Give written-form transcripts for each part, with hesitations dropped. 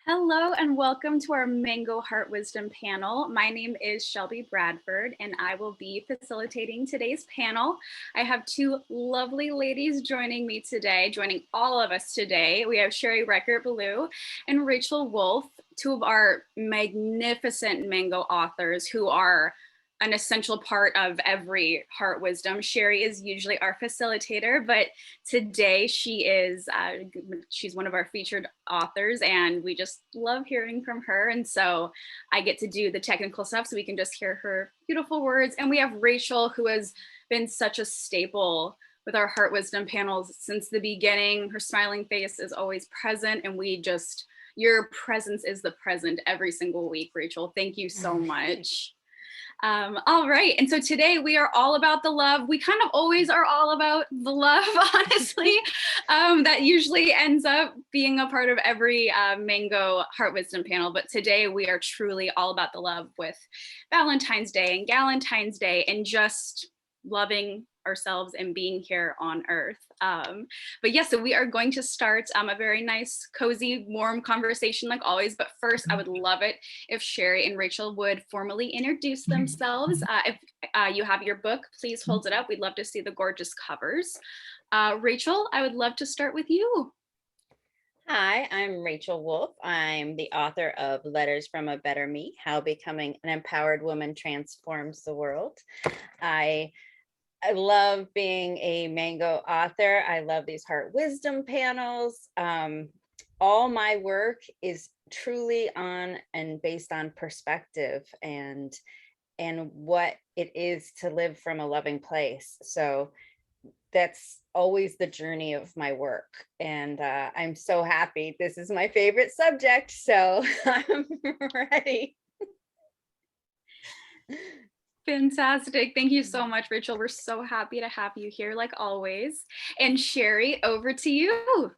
Hello and welcome to our Mango Heart Wisdom panel. My name is Shelby Bradford and I will be facilitating today's panel. I have two lovely ladies joining me today, joining all of us today. We have Richert, Belul and Rachael Wolff, two of our magnificent Mango authors who are an essential part of every heart wisdom. Sherry is usually our facilitator, but today she's one of our featured authors and we just love hearing from her. And so I get to do the technical stuff so we can just hear her beautiful words. And we have Rachael, who has been such a staple with our heart wisdom panels since the beginning. Her smiling face is always present and your presence is the present every single week, Rachael. Thank you so much. All right, and so today we are all about the love. We kind of always are all about the love, honestly. That usually ends up being a part of every Mango Heart Wisdom panel, but today we are truly all about the love with Valentine's Day and Galentine's Day and just loving ourselves and being here on earth. But yes, so we are going to start a very nice, cozy, warm conversation like always. But first, I would love it if Sherry and Rachael would formally introduce themselves. If you have your book, please hold it up. We'd love to see the gorgeous covers. Rachael, I would love to start with you. Hi, I'm Rachael Wolff. I'm the author of Letters from a Better Me, How Becoming an Empowered Woman Transforms the World. I love being a Mango author. I love these heart wisdom panels. All my work is truly on and based on perspective and what it is to live from a loving place. So that's always the journey of my work. And I'm so happy. This is my favorite subject. So I'm ready. Fantastic. Thank you so much, Rachael. We're so happy to have you here like always. And Sherry, over to you.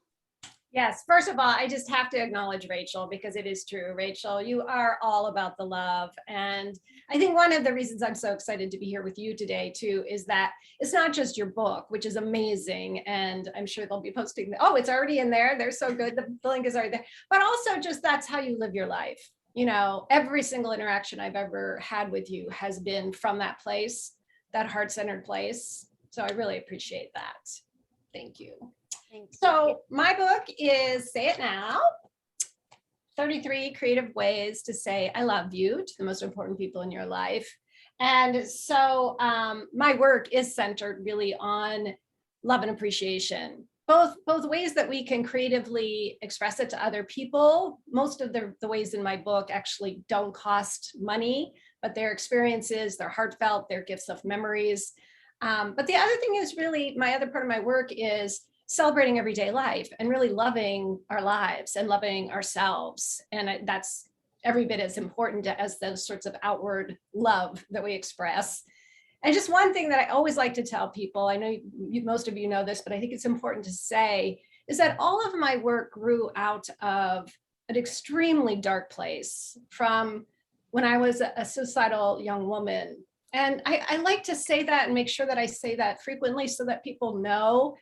Yes, first of all, I just have to acknowledge Rachael because it is true. Rachael, you are all about the love. And I think one of the reasons I'm so excited to be here with you today too is that it's not just your book, which is amazing. And I'm sure they'll be posting, it's already in there. They're so good. The link is already there. But also just that's how you live your life. You know, every single interaction I've ever had with you has been from that place, that heart-centered place. So I really appreciate that. Thank you. So my book is Say It Now, 33 creative ways to say I love you to the most important people in your life. And so my work is centered really on love and appreciation, both ways that we can creatively express it to other people. Most of the ways in my book actually don't cost money, but their experiences, they're heartfelt, they're gifts of memories. But the other thing is really my other part of my work is celebrating everyday life and really loving our lives and loving ourselves. And that's every bit as important as those sorts of outward love that we express. And just one thing that I always like to tell people, I know most of you know this, but I think it's important to say, is that all of my work grew out of an extremely dark place from when I was a suicidal young woman. And I like to say that and make sure that I say that frequently so that people know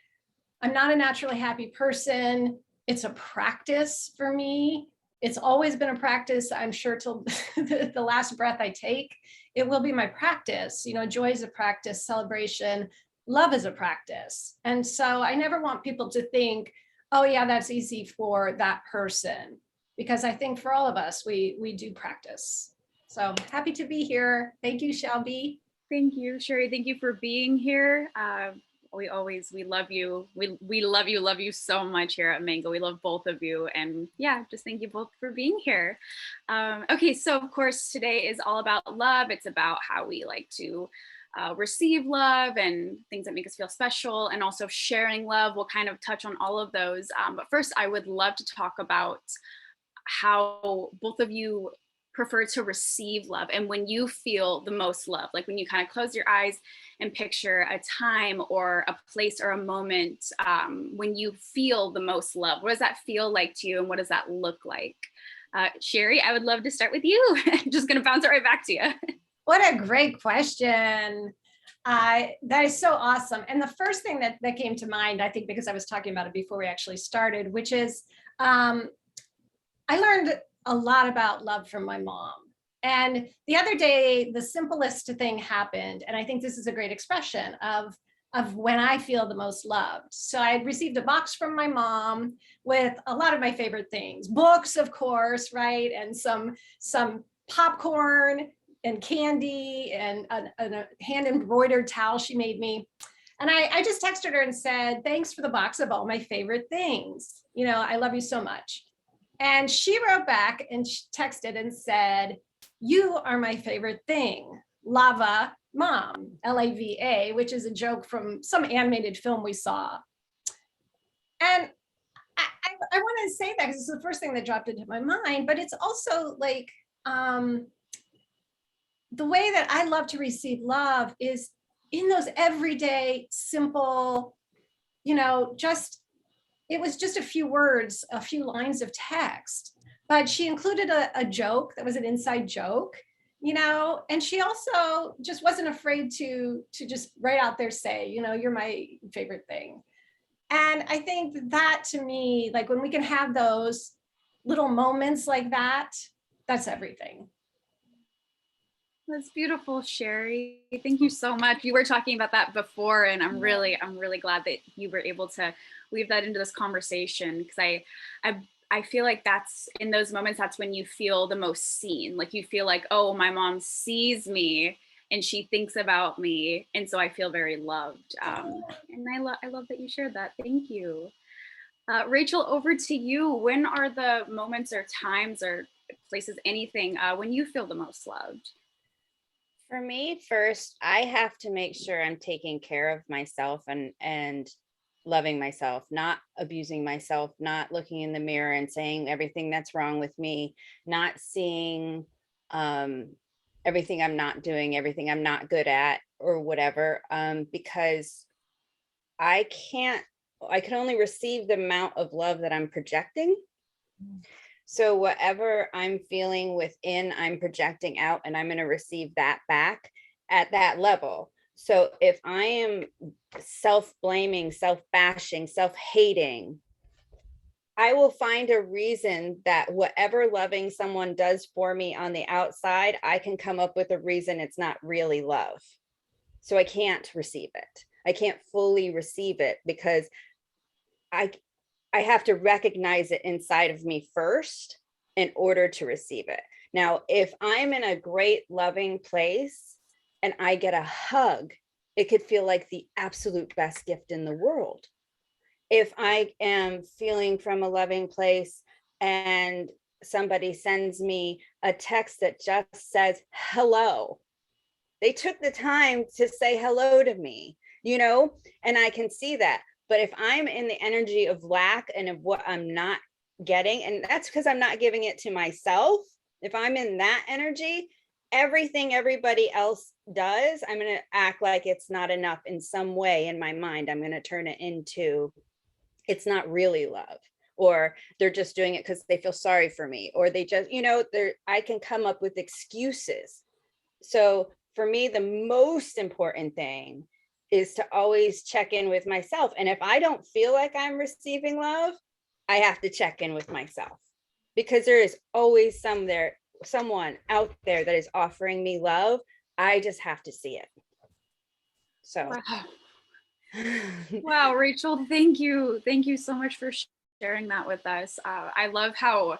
I'm not a naturally happy person. It's a practice for me. It's always been a practice. I'm sure till the last breath I take, it will be my practice. You know, joy is a practice, celebration, love is a practice. And so I never want people to think, oh yeah, that's easy for that person. Because I think for all of us, we do practice. So happy to be here. Thank you, Shelby. Thank you, Sherry. Thank you for being here. We love you. We love you so much here at Mango. We love both of you. And yeah, just thank you both for being here. Okay, so of course, today is all about love. It's about how we like to receive love and things that make us feel special, and also sharing love. We'll kind of touch on all of those. But first, I would love to talk about how both of you prefer to receive love and when you feel the most love, like when you kind of close your eyes and picture a time or a place or a moment when you feel the most love. What does that feel like to you and what does that look like? Sherry, I would love to start with you. I'm just gonna bounce it right back to you. What a great question. That is so awesome. And the first thing that came to mind, I think because I was talking about it before we actually started, which is I learned a lot about love from my mom. And the other day, the simplest thing happened. And I think this is a great expression of when I feel the most loved. So I had received a box from my mom with a lot of my favorite things, books, of course, right? And some popcorn and candy and a hand embroidered towel she made me. And I just texted her and said, thanks for the box of all my favorite things. You know, I love you so much. And she wrote back and she texted and said, you are my favorite thing, Lava Mom, Lava, which is a joke from some animated film we saw. And I want to say that because it's the first thing that dropped into my mind, but it's also like the way that I love to receive love is in those everyday, simple, you know, it was just a few words, a few lines of text, but she included a joke that was an inside joke, you know, and she also just wasn't afraid to just right out there say, you know, you're my favorite thing. And I think that to me, like when we can have those little moments like that, that's everything. That's beautiful, Sherry. Thank you so much. You were talking about that before, and I'm really glad that you were able to weave that into this conversation, because I feel like that's in those moments, that's when you feel the most seen. Like you feel like, oh, my mom sees me and she thinks about me, and so I feel very loved. And I love that you shared that. Thank you. Rachael, over to you. When are the moments or times or places, anything, when you feel the most loved? For me, first, I have to make sure I'm taking care of myself and loving myself, not abusing myself, not looking in the mirror and saying everything that's wrong with me, not seeing everything I'm not doing, everything I'm not good at, or whatever, because I can only receive the amount of love that I'm projecting. So whatever I'm feeling within, I'm projecting out, and I'm going to receive that back at that level. So if I am self-blaming, self-bashing, self-hating, I will find a reason that whatever loving someone does for me on the outside, I can come up with a reason it's not really love. So I can't receive it. I can't fully receive it because I have to recognize it inside of me first in order to receive it. Now, if I'm in a great loving place and I get a hug, it could feel like the absolute best gift in the world. If I am feeling from a loving place and somebody sends me a text that just says hello, they took the time to say hello to me, you know, and I can see that. But if I'm in the energy of lack and of what I'm not getting, and that's because I'm not giving it to myself, if I'm in that energy, everything everybody else does, I'm going to act like it's not enough in some way in my mind. I'm going to turn it into, it's not really love, or they're just doing it because they feel sorry for me, or they just, you know, I can come up with excuses. So for me, the most important thing is to always check in with myself. And if I don't feel like I'm receiving love, I have to check in with myself, because there is always someone out there that is offering me love. I just have to see it. So. Wow. Wow, Rachael, thank you. Thank you so much for sharing that with us. I love how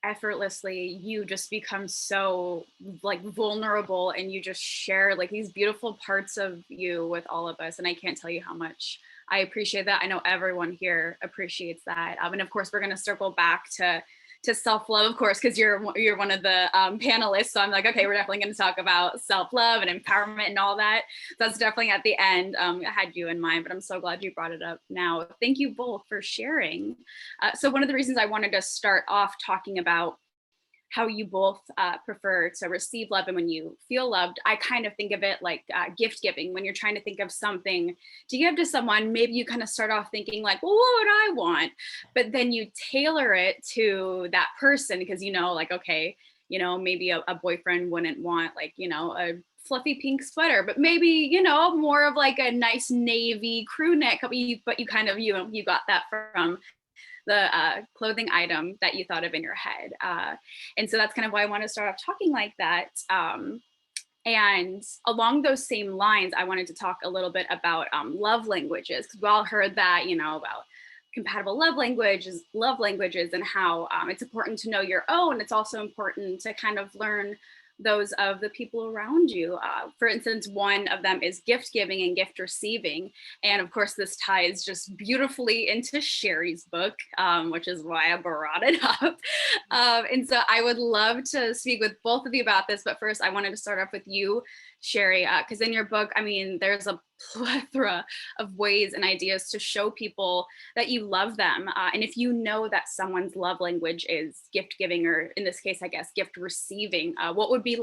effortlessly you just become so like vulnerable, and you just share like these beautiful parts of you with all of us, and I can't tell you how much I appreciate that. I know everyone here appreciates that. And of course we're going to circle back to self-love, of course, because you're one of the panelists, so I'm like, okay, we're definitely going to talk about self-love and empowerment and all that. That's definitely at the end. I had you in mind, but I'm so glad you brought it up now. Thank you both for sharing. So one of the reasons I wanted to start off talking about how you both prefer to receive love and when you feel loved, I kind of think of it like gift giving. When you're trying to think of something to give to someone, maybe you kind of start off thinking like, well, what would I want? But then you tailor it to that person, because, you know, like, okay, you know, maybe a boyfriend wouldn't want like, you know, a fluffy pink sweater, but maybe, you know, more of like a nice navy crew neck, but you kind of, you got that from the clothing item that you thought of in your head. And so that's kind of why I want to start off talking like that. And along those same lines, I wanted to talk a little bit about love languages, because we all heard that, about compatible love languages and how it's important to know your own. It's also important to kind of learn those of the people around you. For instance, one of them is gift giving and gift receiving. And of course, this ties just beautifully into Sherry's book, which is why I brought it up. And so I would love to speak with both of you about this. But first, I wanted to start off with you, Sherry, because in your book, I mean, there's a plethora of ways and ideas to show people that you love them. And if you know that someone's love language is gift giving, or in this case, I guess, gift receiving, what would be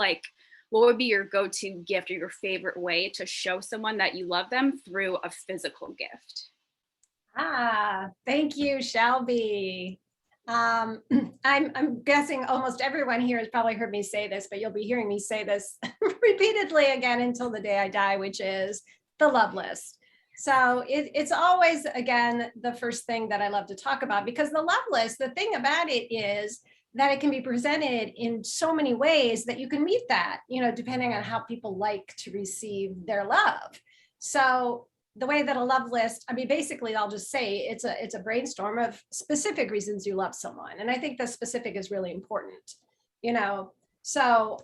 your go-to gift or your favorite way to show someone that you love them through a physical gift? Thank you, Shelby. I'm guessing almost everyone here has probably heard me say this, but you'll be hearing me say this repeatedly again until the day I die, which is the love list. So it's always, again, the first thing that I love to talk about, because the love list, the thing about it is that it can be presented in so many ways that you can meet that, depending on how people like to receive their love. So the way that a love list, I mean, basically, I'll just say it's a brainstorm of specific reasons you love someone. And I think the specific is really important, So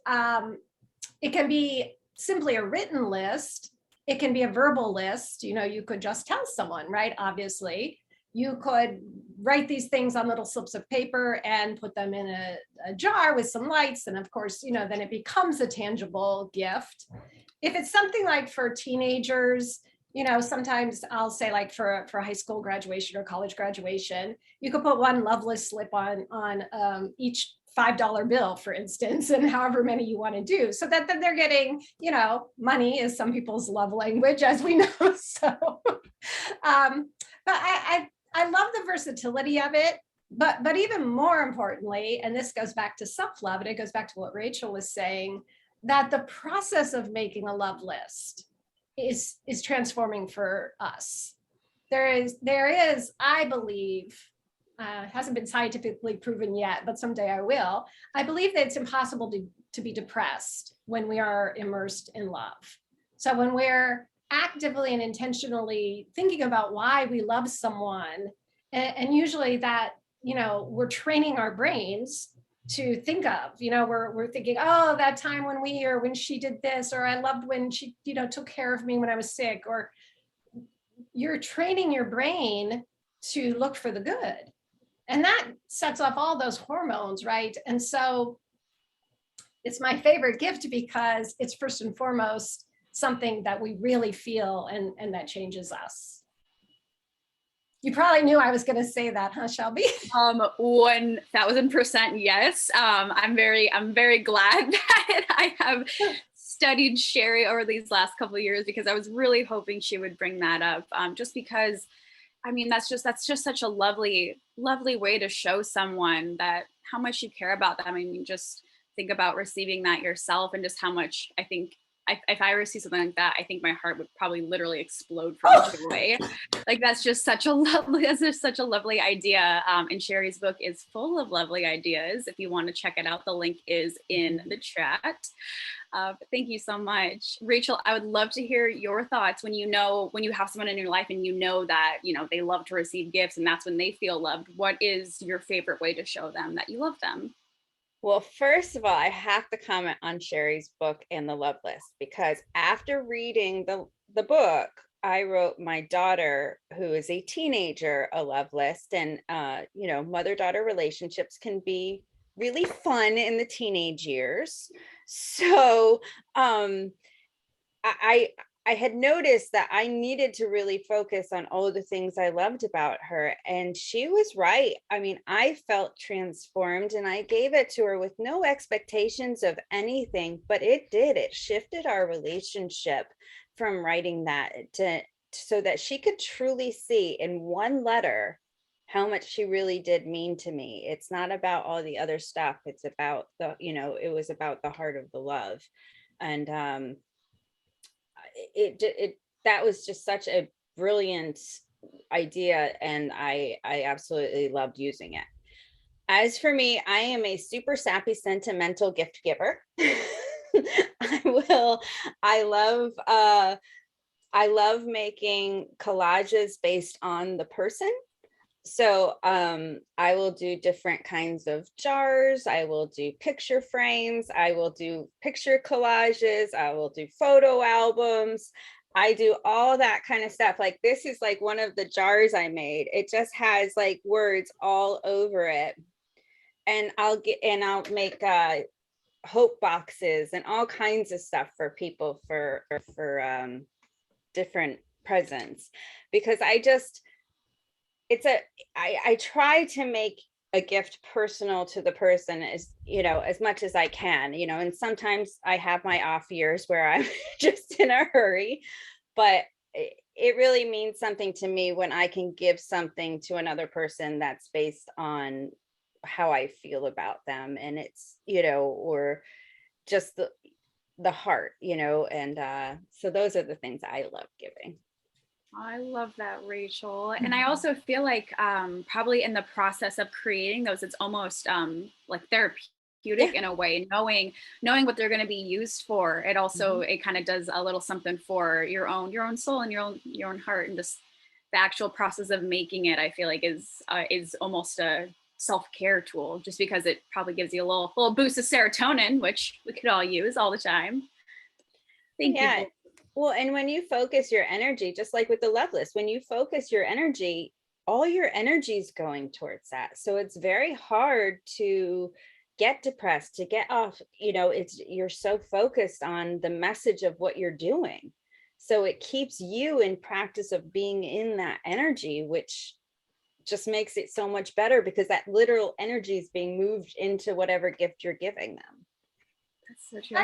it can be simply a written list. It can be a verbal list. You could just tell someone, right? Obviously, you could write these things on little slips of paper and put them in a jar with some lights. And of course, then it becomes a tangible gift. If it's something like for teenagers, sometimes I'll say, like for a high school graduation or college graduation, you could put one love list slip on each $5 bill, for instance, and however many you want to do, so that then they're getting, money is some people's love language, as we know. So, but I love the versatility of it. But even more importantly, and this goes back to self-love, and it goes back to what Rachael was saying, that the process of making a love list is transforming for us. There is, I believe, hasn't been scientifically proven yet, but someday I will. I believe that it's impossible to be depressed when we are immersed in love. So when we're actively and intentionally thinking about why we love someone, and usually that, we're training our brains to think of, we're thinking, oh, that time when she did this, or I loved when she, took care of me when I was sick, or you're training your brain to look for the good. And that sets off all those hormones, right? And so it's my favorite gift because it's first and foremost something that we really feel and that changes us. You probably knew I was going to say that, huh, Shelby? 1000% yes. I'm very glad that I have studied Sherry over these last couple of years, because I was really hoping she would bring that up. Just because, I mean, that's just such a lovely way to show someone that how much you care about them. I mean, just think about receiving that yourself, and just how much I think. If I receive something like that, I think my heart would probably literally explode from joy. Like that's just such a lovely idea. And Sherry's book is full of lovely ideas. If you want to check it out, the link is in the chat. But thank you so much, Rachael. I would love to hear your thoughts when you have someone in your life and that they love to receive gifts, and that's when they feel loved. What is your favorite way to show them that you love them? Well, first of all, I have to comment on Sherry's book and the love list, because after reading the book, I wrote my daughter, who is a teenager, a love list. And, mother-daughter relationships can be really fun in the teenage years. So I had noticed that I needed to really focus on all of the things I loved about her. And she was right. I mean, I felt transformed, and I gave it to her with no expectations of anything, but it did. It shifted our relationship from writing that so that she could truly see in one letter how much she really did mean to me. It's not about all the other stuff. It's about it was about the heart of the love. And that was just such a brilliant idea, and I absolutely loved using it. As for me, I am a super sappy, sentimental gift giver. I love I love making collages based on the person. So I will do different kinds of jars. I will do picture frames. I will do picture collages. I will do photo albums. I do all that kind of stuff. Like this is like one of the jars I made. It just has like words all over it. And I'll make hope boxes and all kinds of stuff for people for different presents, because I try to make a gift personal to the person, as as much as I can, and sometimes I have my off years where I'm just in a hurry, but it really means something to me when I can give something to another person that's based on how I feel about them, and it's or just the heart, and so those are the things I love giving. I love that, Rachel. And I also feel like probably in the process of creating those, it's almost like therapeutic in a way, knowing what they're going to be used for. It also it kind of does a little something for your own soul and your own heart, and just the actual process of making it, I feel like is almost a self-care tool, just because it probably gives you a little boost of serotonin, which we could all use all the time. Thank you. Well, and when you focus your energy, just like with the love list, when you focus your energy, all your energy is going towards that. So it's very hard to get depressed, to get off, you're so focused on the message of what you're doing. So it keeps you in practice of being in that energy, which just makes it so much better, because that literal energy is being moved into whatever gift you're giving them. That's such a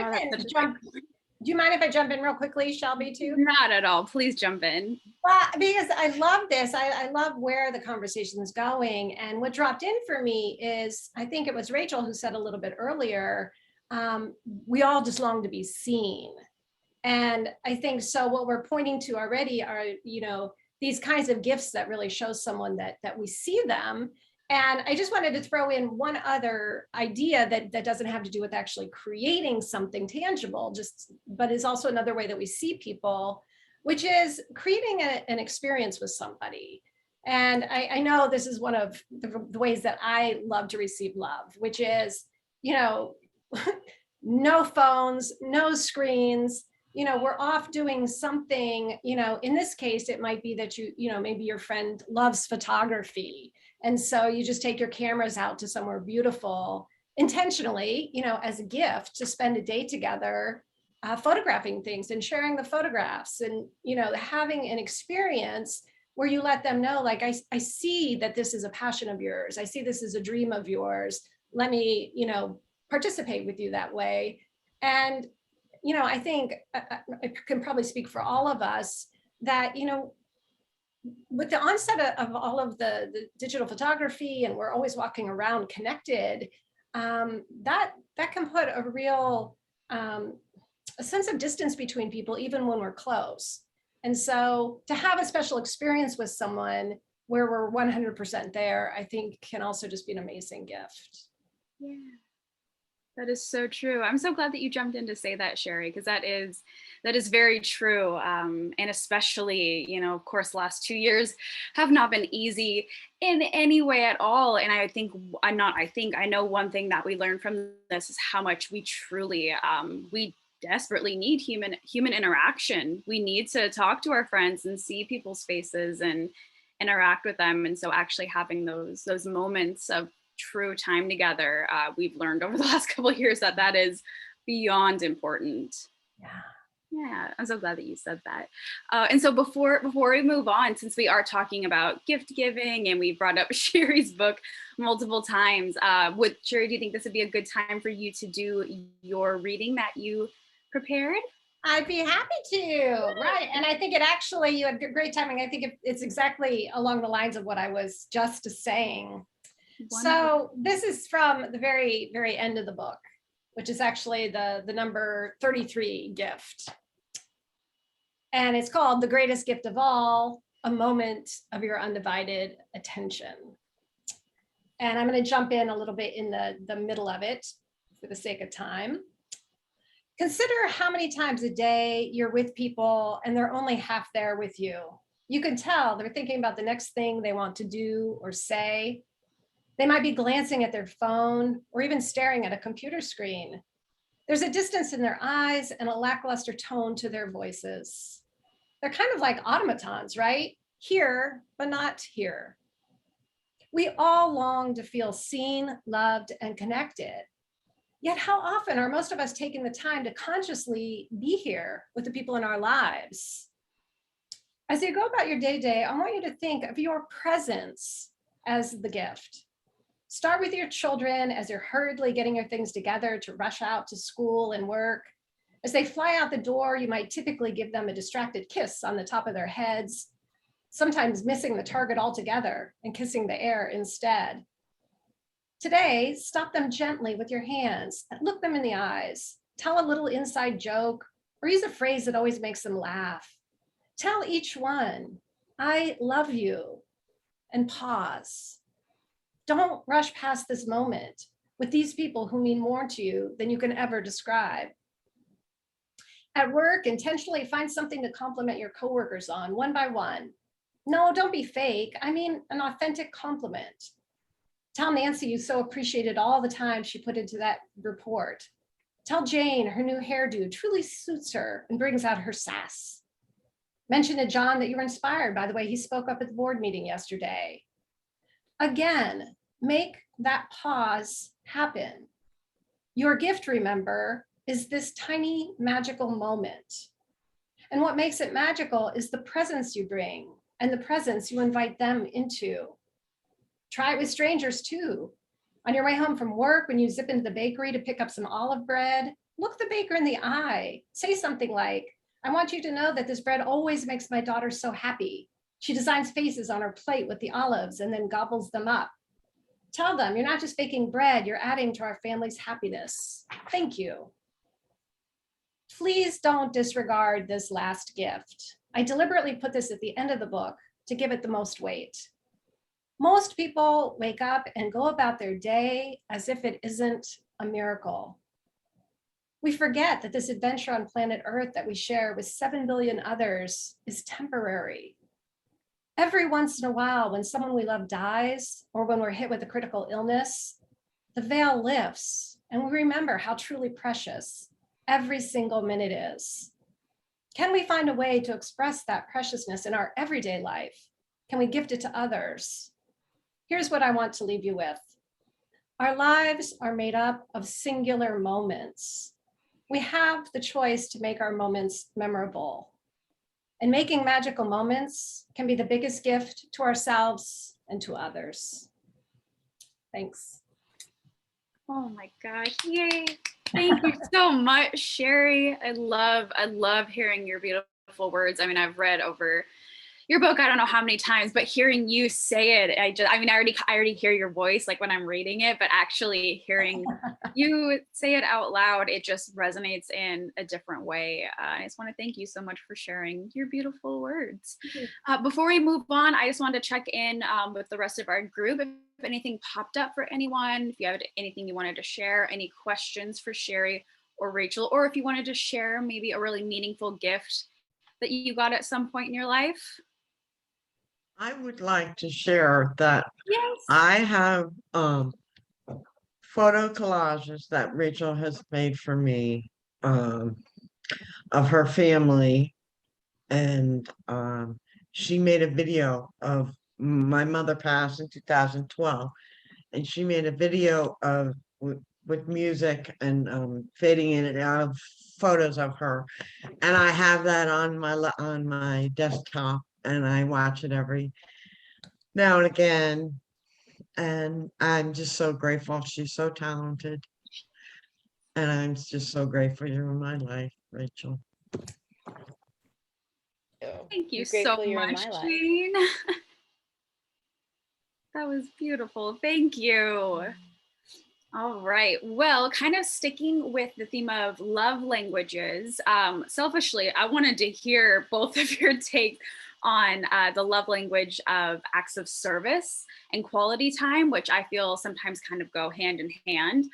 Do you mind if I jump in real quickly, Shelby, too? Not at all. Please jump in. Well, because I love this. I love where the conversation is going. And what dropped in for me is, I think it was Rachel who said a little bit earlier, we all just long to be seen. And I think so what we're pointing to already are, these kinds of gifts that really show someone that we see them. And I just wanted to throw in one other idea that doesn't have to do with actually creating something tangible, but is also another way that we see people, which is creating an experience with somebody. And I know this is one of the ways that I love to receive love, which is, no phones, no screens, we're off doing something, in this case, it might be that maybe your friend loves photography. And so you just take your cameras out to somewhere beautiful intentionally, as a gift, to spend a day together, photographing things and sharing the photographs, and, having an experience where you let them know, like, I see that this is a passion of yours. I see this is a dream of yours. Let me, participate with you that way. And I think I can probably speak for all of us that, with the onset of all of the digital photography, and we're always walking around connected, that can put a real a sense of distance between people, even when we're close. And so to have a special experience with someone where we're 100% there, I think can also just be an amazing gift. Yeah. That is so true. I'm so glad that you jumped in to say that, Sherry, because that is very true. And especially, of course, the last 2 years have not been easy in any way at all. And I know one thing that we learned from this is how much we truly, we desperately need human interaction. We need to talk to our friends and see people's faces and interact with them. And so actually having those moments of true time together, we've learned over the last couple of years that is beyond important. Yeah, I'm so glad that you said that. And so before we move on, since we are talking about gift giving and we brought up Sherry's book multiple times, Sherry, do you think this would be a good time for you to do your reading that you prepared? I'd be happy to. Right. And I think you had great timing. I think it's exactly along the lines of what I was just saying. So this is from the very, very end of the book, which is actually the number 33 gift. And it's called The Greatest Gift of All, a moment of your undivided attention. And I'm going to jump in a little bit in the middle of it for the sake of time. Consider how many times a day you're with people and they're only half there with you. You can tell they're thinking about the next thing they want to do or say. They might be glancing at their phone or even staring at a computer screen. There's a distance in their eyes and a lackluster tone to their voices. They're kind of like automatons, right? Here, but not here. We all long to feel seen, loved, and connected. Yet how often are most of us taking the time to consciously be here with the people in our lives? As you go about your day-to-day, I want you to think of your presence as the gift. Start with your children as you're hurriedly getting your things together to rush out to school and work. As they fly out the door, you might typically give them a distracted kiss on the top of their heads, sometimes missing the target altogether and kissing the air instead. Today, stop them gently with your hands and look them in the eyes. Tell a little inside joke or use a phrase that always makes them laugh. Tell each one, I love you, and pause. Don't rush past this moment with these people who mean more to you than you can ever describe. At work, intentionally find something to compliment your coworkers on one by one. No, don't be fake. I mean, an authentic compliment. Tell Nancy you so appreciated all the time she put into that report. Tell Jane her new hairdo truly suits her and brings out her sass. Mention to John that you were inspired by the way he spoke up at the board meeting yesterday. Again, make that pause happen. Your gift, remember, is this tiny magical moment. And what makes it magical is the presence you bring and the presence you invite them into. Try it with strangers too. On your way home from work, when you zip into the bakery to pick up some olive bread, look the baker in the eye. Say something like, I want you to know that this bread always makes my daughter so happy. She designs faces on her plate with the olives and then gobbles them up. Tell them you're not just baking bread, you're adding to our family's happiness. Thank you. Please don't disregard this last gift. I deliberately put this at the end of the book to give it the most weight. Most people wake up and go about their day as if it isn't a miracle. We forget that this adventure on planet Earth that we share with 7 billion others is temporary. Every once in a while, when someone we love dies, or when we're hit with a critical illness, the veil lifts and we remember how truly precious every single minute is. Can we find a way to express that preciousness in our everyday life? Can we gift it to others? Here's what I want to leave you with. Our lives are made up of singular moments. We have the choice to make our moments memorable. And making magical moments can be the biggest gift to ourselves and to others. Thanks. Oh my gosh, yay. Thank you so much, Sherry. I love hearing your beautiful words. I mean, I've read over your book, I don't know how many times, but hearing you say it, I already hear your voice like when I'm reading it, but actually hearing you say it out loud, it just resonates in a different way. I just want to thank you so much for sharing your beautiful words. Before we move on, I just wanted to check in with the rest of our group. If anything popped up for anyone, if you have anything you wanted to share, any questions for Sherry or Rachel, or if you wanted to share maybe a really meaningful gift that you got at some point in your life. I would like to share that Yes. I have photo collages that Rachel has made for me of her family, and she made a video of my mother passed in 2012, and she made a video of with music and fading in and out of photos of her, and I have that on my desktop, and I watch it every now and again, and I'm just so grateful. She's so talented, and I'm just so grateful you're in my life, Rachel. Thank you I'm so grateful you're in much, my life. Jane. That was beautiful. Thank you. All right. Well, kind of sticking with the theme of love languages, selfishly, I wanted to hear both of your takes on the love language of acts of service and quality time, which I feel sometimes kind of go hand in hand.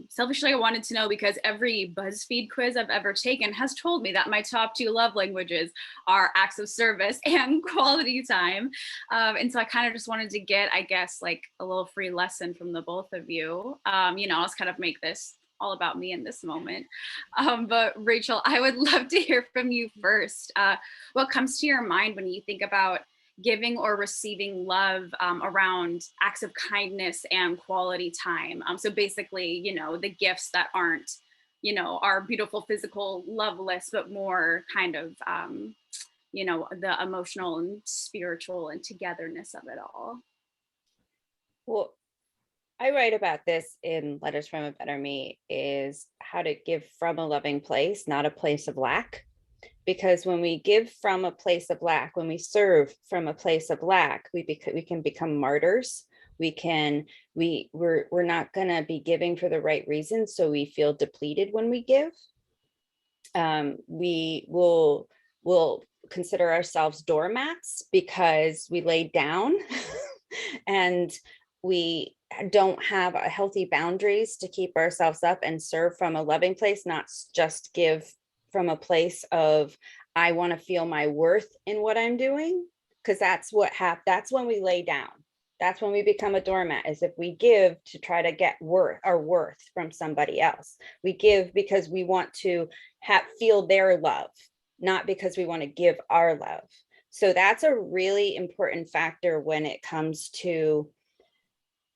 Selfishly, I wanted to know because every BuzzFeed quiz I've ever taken has told me that my top 2 love languages are acts of service and quality time. And so I kind of just wanted to get, I guess, like a little free lesson from the both of you. I'll just kind of make this all about me in this moment. But Rachael, I would love to hear from you first. What comes to your mind when you think about giving or receiving love around acts of kindness and quality time? So basically, the gifts that aren't, our beautiful physical love list, but more kind of, the emotional and spiritual and togetherness of it all. Well, I write about this in Letters from a Better Me, is how to give from a loving place, not a place of lack. Because when we give from a place of lack, when we serve from a place of lack, we can become martyrs. We're not going to be giving for the right reasons, so we feel depleted when we give. We will consider ourselves doormats because we lay down and we don't have a healthy boundaries to keep ourselves up and serve from a loving place, not just give from a place of, I want to feel my worth in what I'm doing. Because that's that's when we lay down. That's when we become a doormat, is if we give to try to get our worth from somebody else. We give because we want to feel their love, not because we want to give our love. So that's a really important factor when it comes to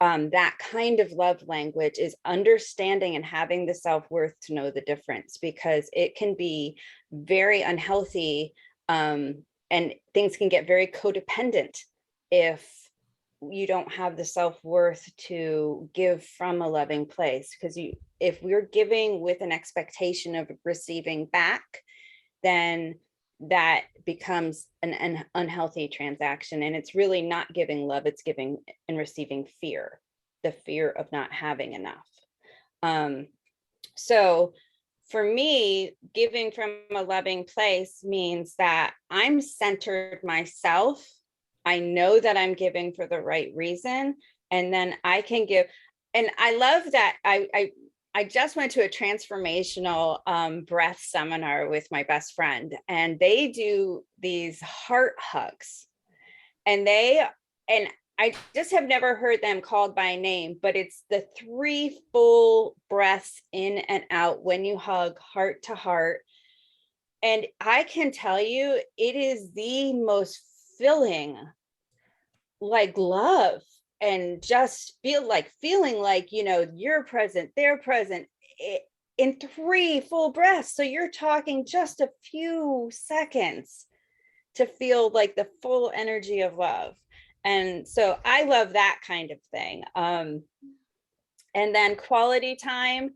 that kind of love language, is understanding and having the self-worth to know the difference, because it can be very unhealthy and things can get very codependent if you don't have the self-worth to give from a loving place. Because if we're giving with an expectation of receiving back, then that becomes an unhealthy transaction. And it's really not giving love, it's giving and receiving fear, the fear of not having enough. So for me, giving from a loving place means that I'm centered myself. I know that I'm giving for the right reason, and then I can give. And I love that I just went to a transformational breath seminar with my best friend, and they do these heart hugs, and I just have never heard them called by name, but it's the 3 full breaths in and out when you hug heart to heart. And I can tell you, it is the most filling, like, love, and just feeling like, you're present, they're present, in 3 full breaths. So you're talking just a few seconds to feel like the full energy of love. And so I love that kind of thing. And then quality time,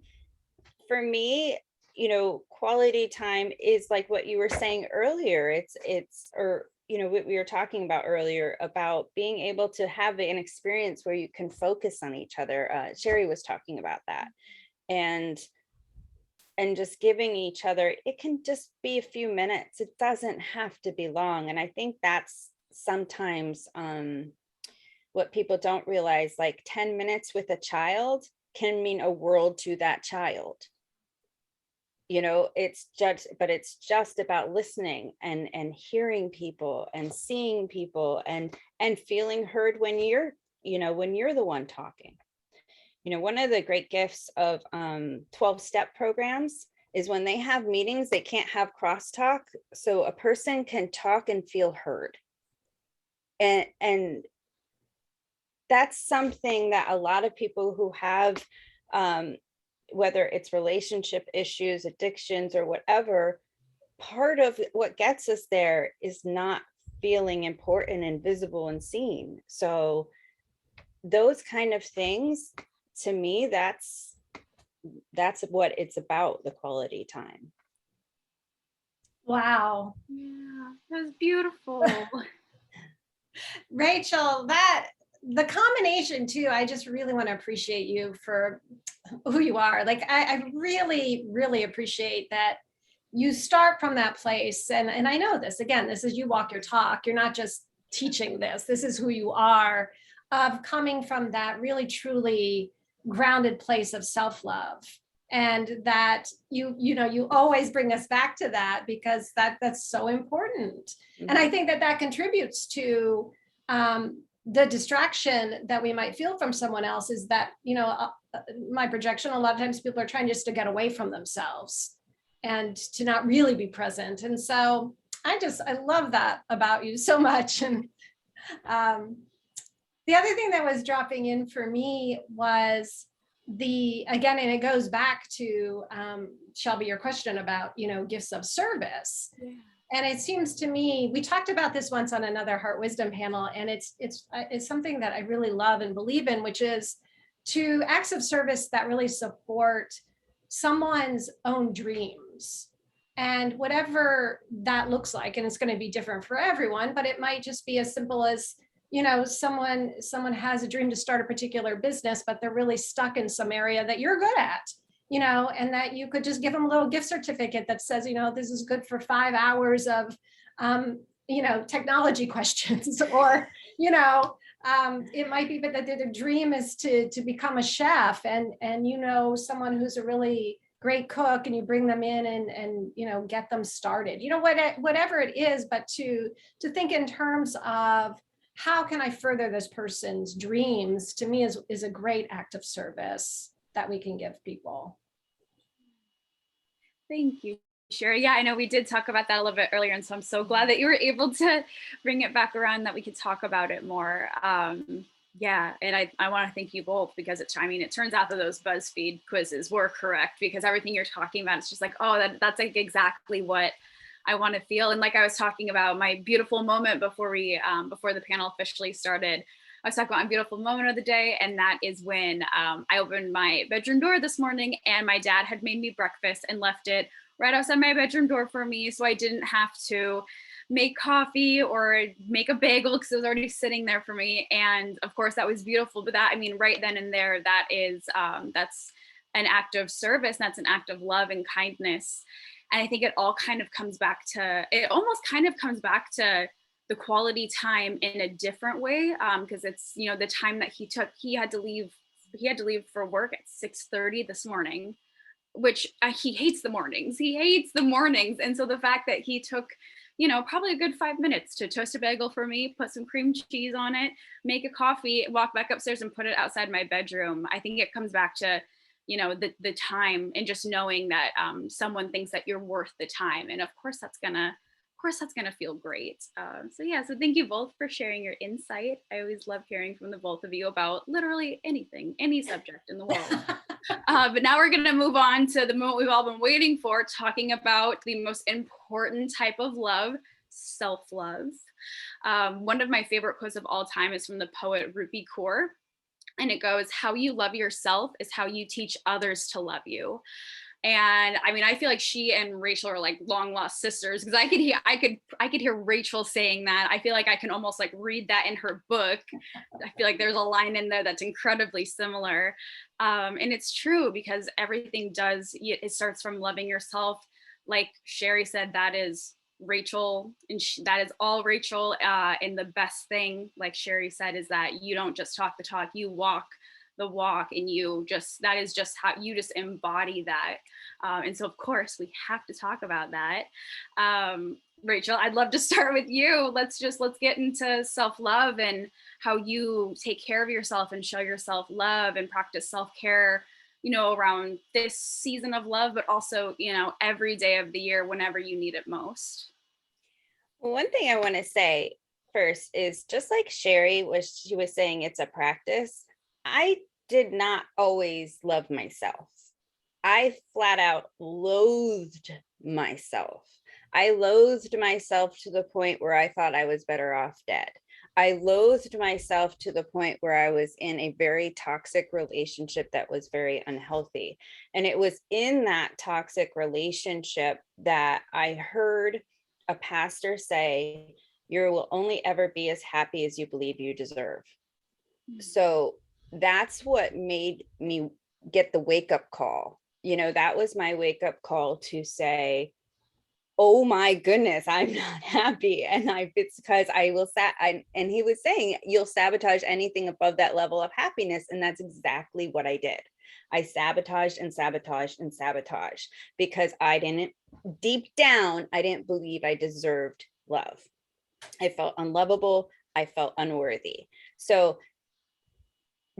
for me, quality time is like what you were saying earlier. What we were talking about earlier about being able to have an experience where you can focus on each other. Sherry was talking about that. And just giving each other, it can just be a few minutes. It doesn't have to be long. And I think that's sometimes what people don't realize, like 10 minutes with a child can mean a world to that child. It's just about listening and hearing people and seeing people and feeling heard when you're the one talking. One of the great gifts of 12-step programs is when they have meetings, they can't have crosstalk, so a person can talk and feel heard. And that's something that a lot of people who have, whether it's relationship issues, addictions, or whatever, part of what gets us there is not feeling important and visible and seen. So those kind of things, to me, that's what it's about, the quality time. Wow. Yeah, that was beautiful. Rachael, the combination too, I just really want to appreciate you for who you are. Like, I really, really appreciate that you start from that place. And I know this, again, this is you walk your talk. You're not just teaching this. This is who you are, of coming from that really truly grounded place of self-love. And that you always bring us back to that, because that's so important. Mm-hmm. And I think that contributes to the distraction that we might feel from someone else, is that, my projection, a lot of times people are trying just to get away from themselves and to not really be present. And so I love that about you so much. And the other thing that was dropping in for me was again, and it goes back to Shelby, your question about, gifts of service. Yeah. And it seems to me, we talked about this once on another Heart Wisdom panel, and it's something that I really love and believe in, which is to acts of service that really support someone's own dreams. And whatever that looks like, and it's going to be different for everyone, but it might just be as simple as, someone has a dream to start a particular business, but they're really stuck in some area that you're good at, and that you could just give them a little gift certificate that says, this is good for 5 hours of, technology questions, or, it might be that the dream is to become a chef, and someone who's a really great cook, and you bring them in and get them started, whatever it is, but to think in terms of how can I further this person's dreams, to me is a great act of service that we can give people. Thank you, Sherry. Yeah, I know we did talk about that a little bit earlier, and so I'm so glad that you were able to bring it back around, that we could talk about it more. Yeah, and I want to thank you both, because it turns out that those BuzzFeed quizzes were correct, because everything you're talking about, it's just like, oh, that's like exactly what I want to feel. And like I was talking about my beautiful moment before the panel officially started, I was talking about my beautiful moment of the day, and that is when I opened my bedroom door this morning, and my dad had made me breakfast and left it right outside my bedroom door for me, so I didn't have to make coffee or make a bagel, because it was already sitting there for me. And of course that was beautiful, but right then and there, that is that's an act of service, and that's an act of love and kindness. And I think it almost kind of comes back to the quality time in a different way, because it's, the time that he had to leave for work at 6:30 this morning, which he hates the mornings. And so the fact that he took, probably a good 5 minutes to toast a bagel for me, put some cream cheese on it, make a coffee, walk back upstairs and put it outside my bedroom. I think it comes back to, the time, and just knowing that someone thinks that you're worth the time. And of course that's gonna feel great. So thank you both for sharing your insight. I always love hearing from the both of you about literally anything, any subject in the world. But now we're gonna move on to the moment we've all been waiting for, talking about the most important type of love, self-love. One of my favorite quotes of all time is from the poet Rupi Kaur. And it goes, "How you love yourself is how you teach others to love you." And I feel like she and Rachael are like long lost sisters, because I could hear Rachael saying that. I feel like I can almost like read that in her book. I feel like there's a line in there that's incredibly similar. And it's true, because everything it starts from loving yourself. Like Sherry said, that is Rachael, and that is all Rachael. And the best thing, like Sherry said, is that you don't just talk the talk, you walk the walk, and that is just how you just embody that. And so of course we have to talk about that. Rachael, I'd love to start with you. Let's get into self-love and how you take care of yourself and show yourself love and practice self-care, around this season of love, but also, every day of the year, whenever you need it most. Well, one thing I want to say first is, just like Sherry she was saying, it's a practice. I did not always love myself. I flat out loathed myself. I loathed myself to the point where I thought I was better off dead. I loathed myself to the point where I was in a very toxic relationship that was very unhealthy. And it was in that toxic relationship that I heard a pastor say, "You will only ever be as happy as you believe you deserve." So that's what made me get the wake up call. That was my wake up call to say, oh my goodness, I'm not happy. And it's because I will and he was saying, you'll sabotage anything above that level of happiness. And that's exactly what I did. I sabotaged and sabotaged and sabotaged because deep down, I didn't believe I deserved love. I felt unlovable. I felt unworthy. So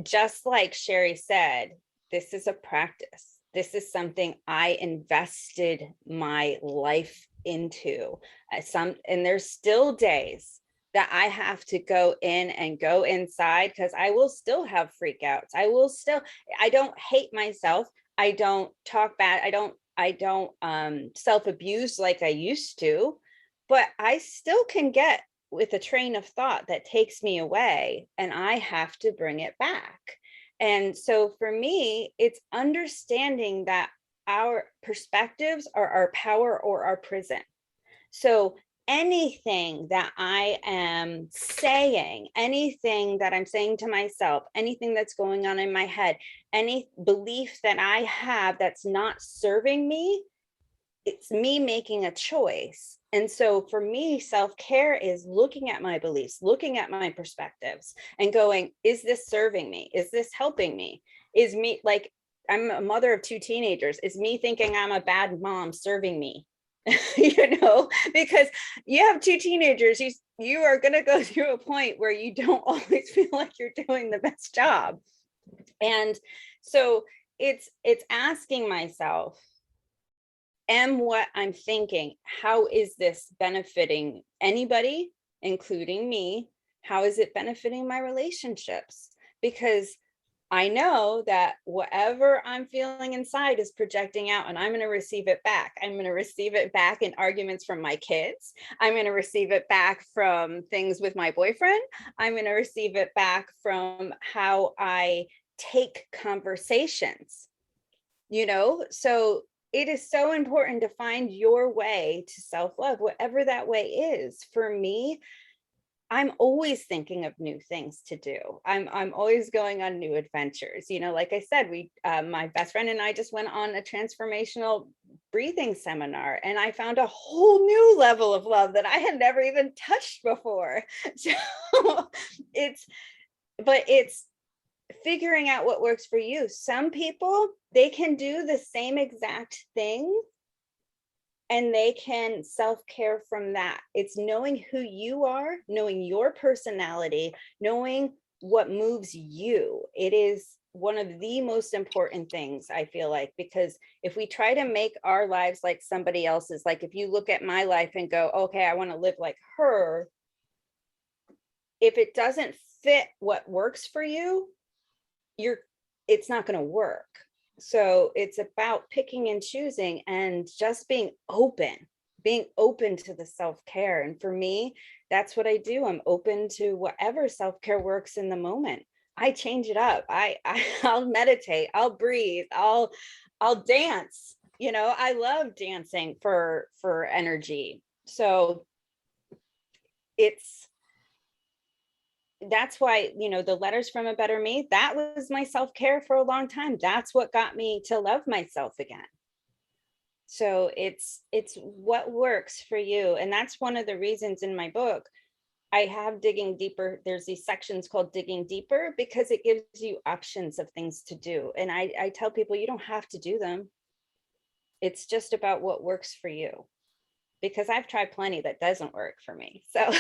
just like Sherry said, this is a practice. This is something I invested my life into. And there's still days that I have to go in and go inside, because I will still have freakouts. I don't hate myself. I don't talk bad. I don't self-abuse like I used to, but I still can get with a train of thought that takes me away, and I have to bring it back. And so for me, it's understanding that our perspectives are our power or our prison. So anything that I am saying, anything that I'm saying to myself, anything that's going on in my head, any belief that I have that's not serving me, it's me making a choice. And so for me, self-care is looking at my beliefs, looking at my perspectives and going, is this serving me? Is this helping me? Is me, like, I'm a mother of 2 teenagers. Is me thinking I'm a bad mom serving me? Because you have 2 teenagers, you are going to go through a point where you don't always feel like you're doing the best job. And so it's asking myself, what I'm thinking, how is this benefiting anybody, including me? How is it benefiting my relationships? Because I know that whatever I'm feeling inside is projecting out, and I'm going to receive it back. I'm going to receive it back in arguments from my kids. I'm going to receive it back from things with my boyfriend. I'm going to receive it back from how I take conversations, so it is so important to find your way to self-love, whatever that way is. For me, I'm always thinking of new things to do. I'm always going on new adventures. Like I said, my best friend and I just went on a transformational breathing seminar, and I found a whole new level of love that I had never even touched before. So it's figuring out what works for you. Some people, they can do the same exact thing and they can self-care from that. It's knowing who you are, knowing your personality, knowing what moves you. It is one of the most important things, I feel like, because if we try to make our lives like somebody else's, like if you look at my life and go, okay, I want to live like her, if it doesn't fit what works for you, it's not going to work. So it's about picking and choosing and just being open to the self-care. And for me, that's what I do. I'm open to whatever self-care works in the moment. I change it up. I'll meditate, I'll breathe, I'll dance. I love dancing for energy. So that's why, the letters from a better me, that was my self-care for a long time. That's what got me to love myself again. So it's what works for you. And that's one of the reasons in my book, I have digging deeper. There's these sections called digging deeper, because it gives you options of things to do. And I tell people, you don't have to do them. It's just about what works for you. Because I've tried plenty that doesn't work for me. So,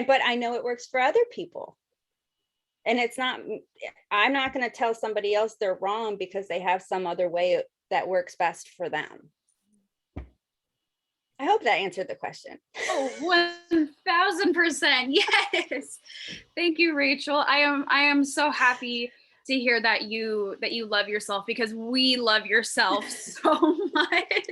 but I know it works for other people. And I'm not going to tell somebody else they're wrong because they have some other way that works best for them. I hope that answered the question. Oh, 1000%. Yes. Thank you, Rachael. I am so happy to hear that you love yourself, because we love yourself so much.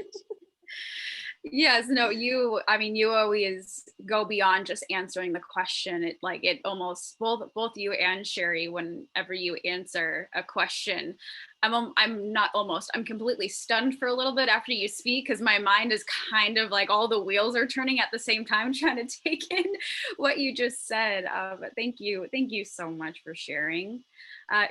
Yes, no, you always go beyond just answering the question. It almost, both you and Sherry, whenever you answer a question, I'm completely stunned for a little bit after you speak, because my mind is kind of like all the wheels are turning at the same time trying to take in what you just said. But thank you so much for sharing.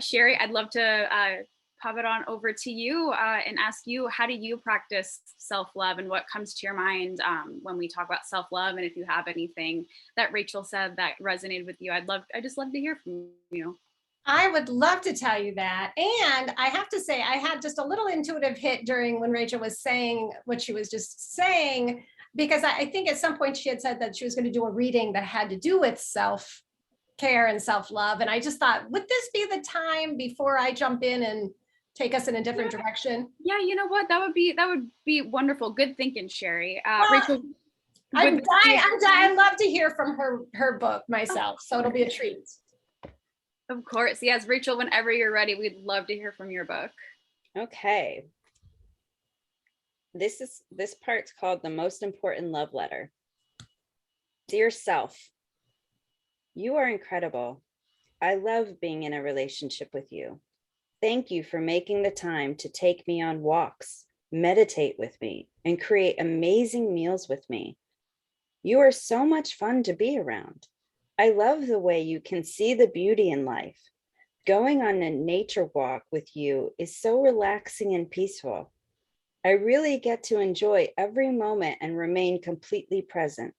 Sherry, I'd love to pop it on over to you and ask you, how do you practice self-love, and what comes to your mind when we talk about self-love? And if you have anything that Rachael said that resonated with you, I just love to hear from you. I would love to tell you that. And I have to say, I had just a little intuitive hit during when Rachael was saying what she was just saying, because I think at some point she had said that she was going to do a reading that had to do with self-care and self-love. And I just thought, would this be the time before I jump in and take us in a different direction? Yeah, you know what? That would be wonderful. Good thinking, Sherry. Rachael, I'm dying. I'd love to hear from her book myself. So it'll be a treat. Of course. Yes, Rachael, whenever you're ready, we'd love to hear from your book. Okay. This part's called The Most Important Love Letter. Dear self, you are incredible. I love being in a relationship with you. Thank you for making the time to take me on walks, meditate with me, and create amazing meals with me. You are so much fun to be around. I love the way you can see the beauty in life. Going on a nature walk with you is so relaxing and peaceful. I really get to enjoy every moment and remain completely present.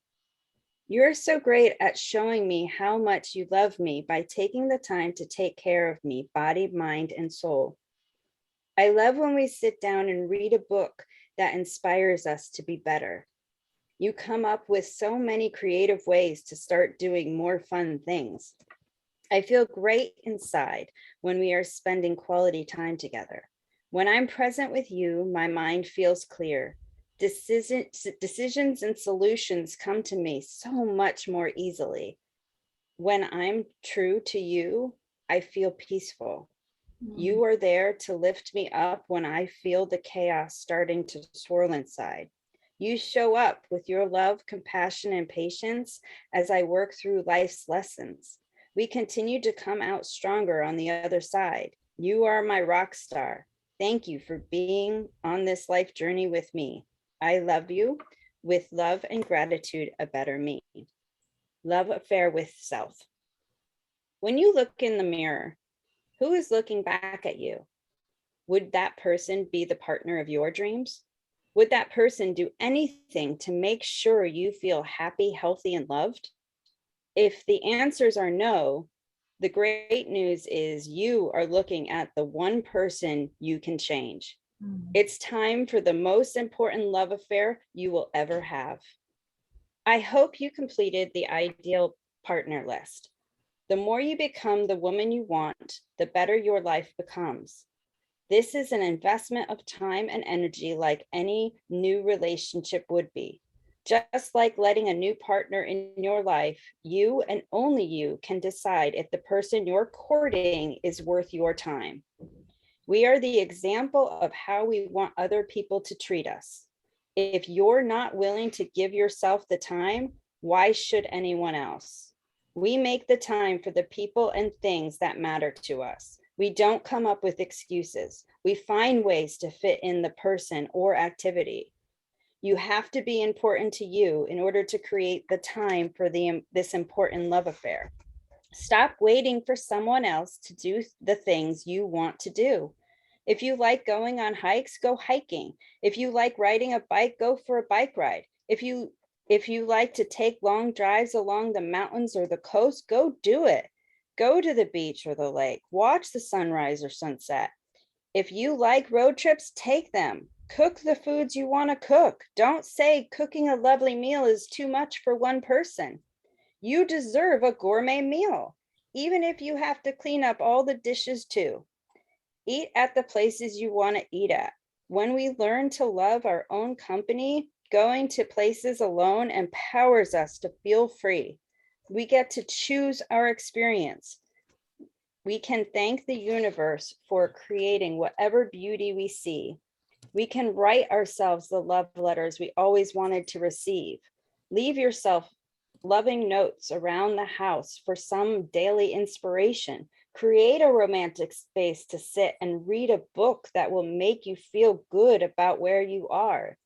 You're so great at showing me how much you love me by taking the time to take care of me, body, mind, and soul. I love when we sit down and read a book that inspires us to be better. You come up with so many creative ways to start doing more fun things. I feel great inside when we are spending quality time together. When I'm present with you, my mind feels clear. Decisions and solutions come to me so much more easily. When I'm true to you, I feel peaceful. You are there to lift me up when I feel the chaos starting to swirl inside. You show up with your love, compassion, and patience as I work through life's lessons. We continue to come out stronger on the other side. You are my rock star. Thank you for being on this life journey with me. I love you. With love and gratitude, a better me. Love affair with self. When you look in the mirror, who is looking back at you? Would that person be the partner of your dreams? Would that person do anything to make sure you feel happy, healthy, and loved? If the answers are no, the great news is you are looking at the one person you can change. It's time for the most important love affair you will ever have. I hope you completed the ideal partner list. The more you become the woman you want, the better your life becomes. This is an investment of time and energy like any new relationship would be. Just like letting a new partner in your life, you and only you can decide if the person you're courting is worth your time. We are the example of how we want other people to treat us. If you're not willing to give yourself the time, why should anyone else? We make the time for the people and things that matter to us. We don't come up with excuses. We find ways to fit in the person or activity. You have to be important to you in order to create the time for this important love affair. Stop waiting for someone else to do the things you want to do. If you like going on hikes, go hiking. If you like riding a bike, go for a bike ride. If you like to take long drives along the mountains or the coast, go do it. Go to the beach or the lake, watch the sunrise or sunset. If you like road trips, take them. Cook the foods you want to cook. Don't say cooking a lovely meal is too much for one person. You deserve a gourmet meal, even if you have to clean up all the dishes too. Eat at the places you want to eat at. When we learn to love our own company, going to places alone empowers us to feel free. We get to choose our experience. We can thank the universe for creating whatever beauty we see. We can write ourselves the love letters we always wanted to receive. Leave yourself loving notes around the house for some daily inspiration. Create a romantic space to sit and read a book that will make you feel good about where you are.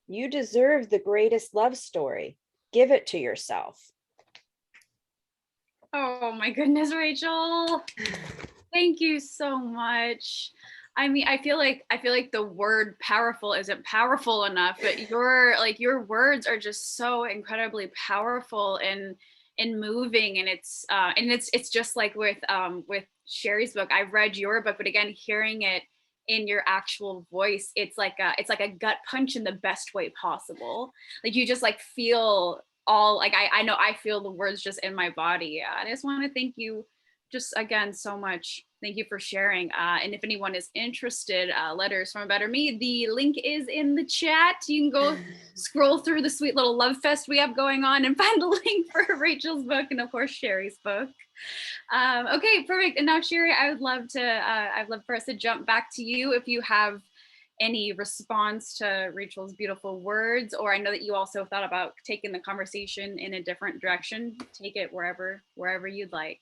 You deserve the greatest love story. Give it to yourself. Oh my goodness, Rachael. Thank you so much. I mean, I feel like the word powerful isn't powerful enough, but your words are just so incredibly powerful and moving, and it's just like with Sherry's book. I read your book, but again, hearing it in your actual voice, it's like a gut punch in the best way possible. Like you just like feel all, like I know I feel the words just in my body. And I just want to thank you just again so much. Thank you for sharing. And if anyone is interested, Letters from a Better Me, the link is in the chat. You can go scroll through the sweet little love fest we have going on and find the link for Rachel's book and of course Sherry's book. Okay, perfect. And now Sherry, I'd love for us to jump back to you if you have any response to Rachel's beautiful words, or I know that you also thought about taking the conversation in a different direction. Take it wherever you'd like.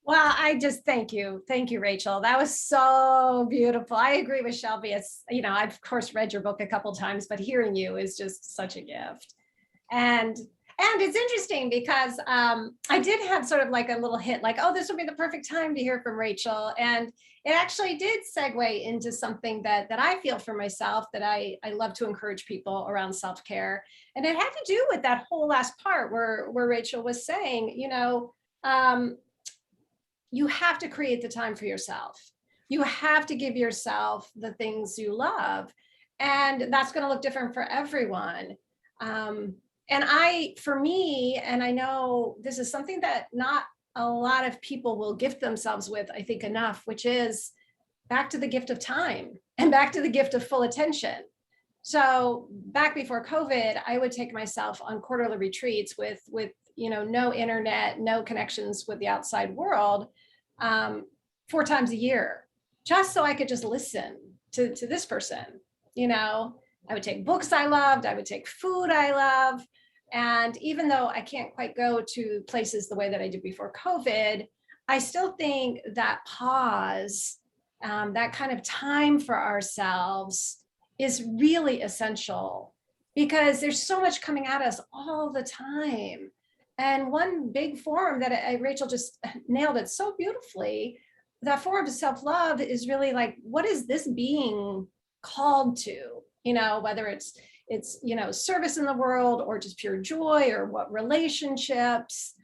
Well, I just thank you, Rachel. That was so beautiful. I agree with Shelby. It's, I've of course read your book a couple times, but hearing you is just such a gift. And it's interesting because I did have sort of like a little hint, like, oh, this would be the perfect time to hear from Rachel. And it actually did segue into something that I feel for myself, that I love to encourage people around self-care. And it had to do with that whole last part where Rachel was saying, you have to create the time for yourself. You have to give yourself the things you love. And that's going to look different for everyone. And for me, and I know this is something that not a lot of people will gift themselves with, I think, enough, which is back to the gift of time and back to the gift of full attention. So back before COVID, I would take myself on quarterly retreats with no internet, no connections with the outside world, 4 times a year, just so I could just listen to this person. I would take books I loved, I would take food I love. And even though I can't quite go to places the way that I did before COVID, I still think that pause, that kind of time for ourselves is really essential, because there's so much coming at us all the time. And one big form that Rachel just nailed it so beautifully, that form of self-love is really like, what is this being called to? Whether it's service in the world or just pure joy, or what relationships,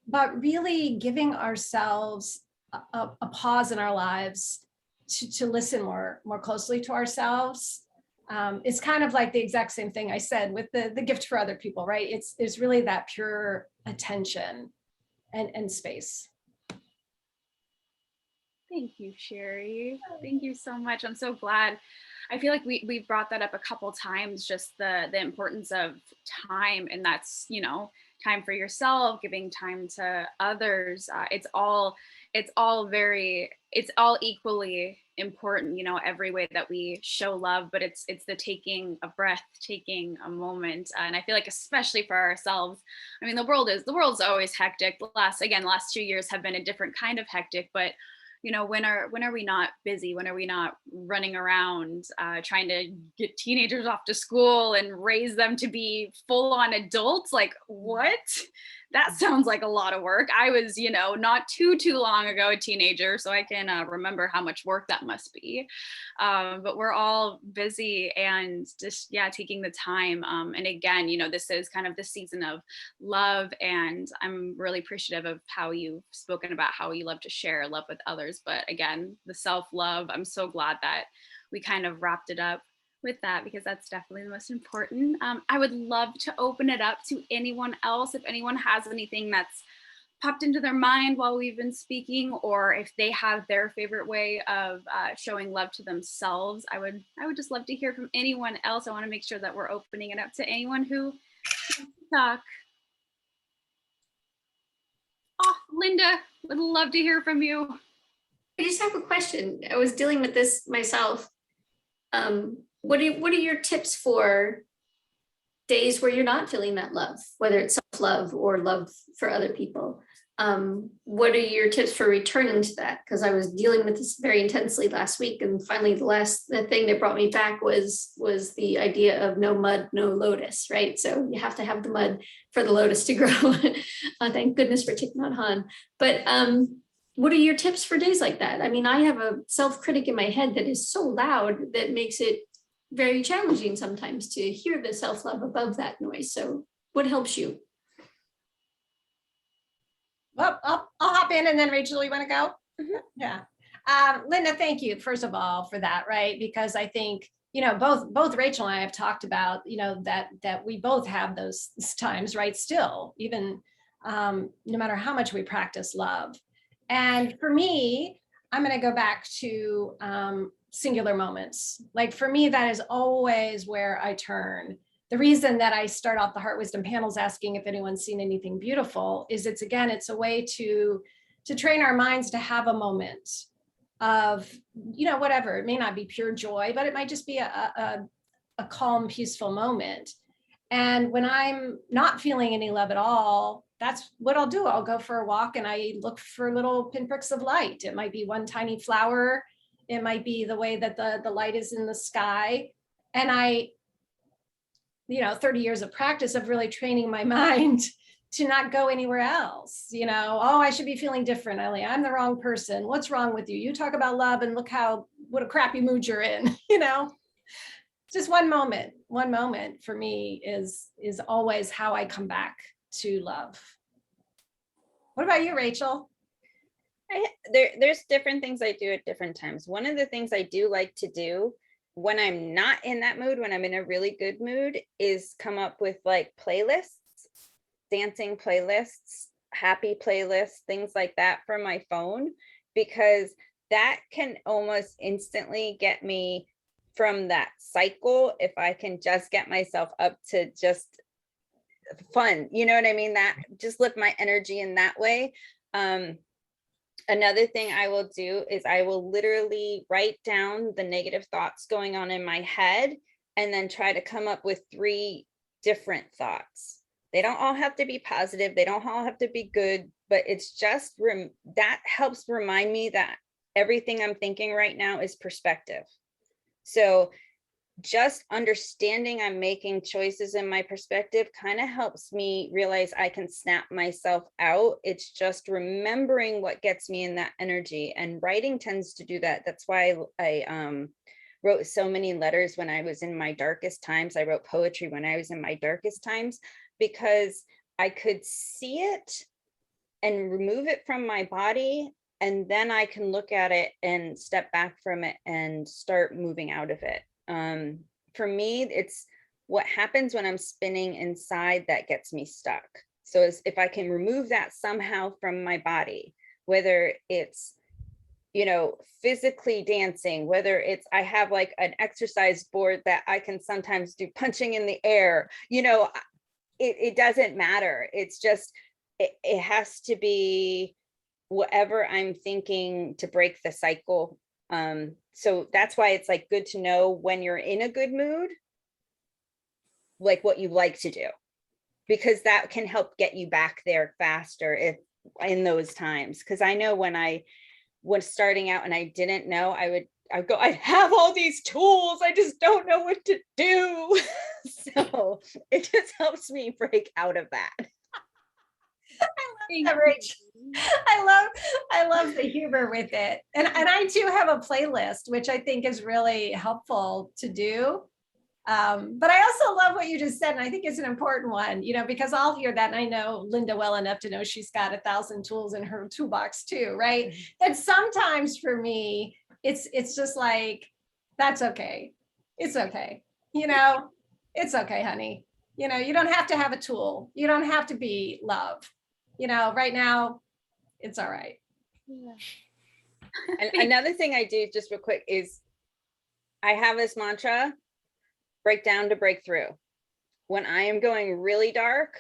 but really giving ourselves a pause in our lives to listen more closely to ourselves. It's kind of like the exact same thing I said with the gift for other people, right? It's really that pure attention and space. Thank you, Sherry. Thank you so much. I'm so glad. I feel like we brought that up a couple times, just the importance of time, and that's, time for yourself, giving time to others. It's all equally important, every way that we show love, but it's the taking a breath, taking a moment. And I feel like especially for ourselves, I mean, the world's always hectic. The last 2 years have been a different kind of hectic, but when are we not busy? When are we not running around trying to get teenagers off to school and raise them to be full-on adults? Like, what? That sounds like a lot of work. I was, not too long ago a teenager, so I can remember how much work that must be. But we're all busy and just, taking the time. And again, this is kind of the season of love, and I'm really appreciative of how you've spoken about how you love to share love with others. But again, the self-love, I'm so glad that we kind of wrapped it up with that, because that's definitely the most important. I would love to open it up to anyone else. If anyone has anything that's popped into their mind while we've been speaking, or if they have their favorite way of showing love to themselves, I would just love to hear from anyone else. I want to make sure that we're opening it up to anyone who wants to talk. Oh, Linda, would love to hear from you. I just have a question. I was dealing with this myself. What are your tips for days where you're not feeling that love, whether it's self-love or love for other people? What are your tips for returning to that? Because I was dealing with this very intensely last week, and finally the thing that brought me back was the idea of no mud, no lotus, right? So you have to have the mud for the lotus to grow. Thank goodness for Thich Nhat Hanh. But what are your tips for days like that? I mean, I have a self-critic in my head that is so loud that makes it very challenging sometimes to hear the self-love above that noise. So what helps you? Well, I'll hop in, and then Rachel, you want to go? Mhm. Yeah. Linda, thank you, first of all, for that, right? Because I think, both Rachel and I have talked about, that we both have those times, right? Still, even no matter how much we practice love. And for me, I'm going to go back to singular moments. Like for me, that is always where I turn. The reason that I start off the Heart Wisdom panels asking if anyone's seen anything beautiful is it's a way to train our minds to have a moment of, whatever. It may not be pure joy, but it might just be a calm, peaceful moment. And when I'm not feeling any love at all, that's what I'll do. I'll go for a walk and I look for little pinpricks of light. It might be one tiny flower. It might be the way that the light is in the sky. And 30 years of practice of really training my mind to not go anywhere else. Oh, I should be feeling different, Eileen. I'm the wrong person. What's wrong with you? You talk about love and look what a crappy mood you're in, Just one moment for me is always how I come back to love. What about you, Rachel? There's different things I do at different times. One of the things I do like to do when I'm not in that mood, when I'm in a really good mood, is come up with like playlists, dancing playlists, happy playlists, things like that for my phone, because that can almost instantly get me from that cycle if I can just get myself up to just fun, you know what I mean? That just lift my energy in that way. Another thing I will do is I will literally write down the negative thoughts going on in my head and then try to come up with 3 different thoughts. They don't all have to be positive. They don't all have to be good, but it's just that helps remind me that everything I'm thinking right now is perspective. So just understanding I'm making choices in my perspective kind of helps me realize I can snap myself out. It's just remembering what gets me in that energy, and writing tends to do that. That's why I wrote so many letters when I was in my darkest times. I wrote poetry when I was in my darkest times because I could see it and remove it from my body, and then I can look at it and step back from it and start moving out of it. For me, it's what happens when I'm spinning inside that gets me stuck. So if I can remove that somehow from my body, whether it's, physically dancing, whether it's, I have like an exercise board that I can sometimes do punching in the air, it doesn't matter. It's just, it has to be whatever I'm thinking to break the cycle. So that's why it's like good to know when you're in a good mood, like what you like to do, because that can help get you back there faster if in those times. Because I know when I was starting out and I didn't know, I'd go, I have all these tools, I just don't know what to do. So it just helps me break out of that. I love the humor with it. And I too have a playlist, which I think is really helpful to do. But I also love what you just said. And I think it's an important one, because I'll hear that. And I know Linda well enough to know she's got 1,000 tools in her toolbox too, right? That sometimes for me, it's just like, that's okay. It's okay. It's okay, honey. You don't have to have a tool. You don't have to be love. Right now, it's all right. Yeah. And another thing I do just real quick is I have this mantra, break down to break through. When I am going really dark,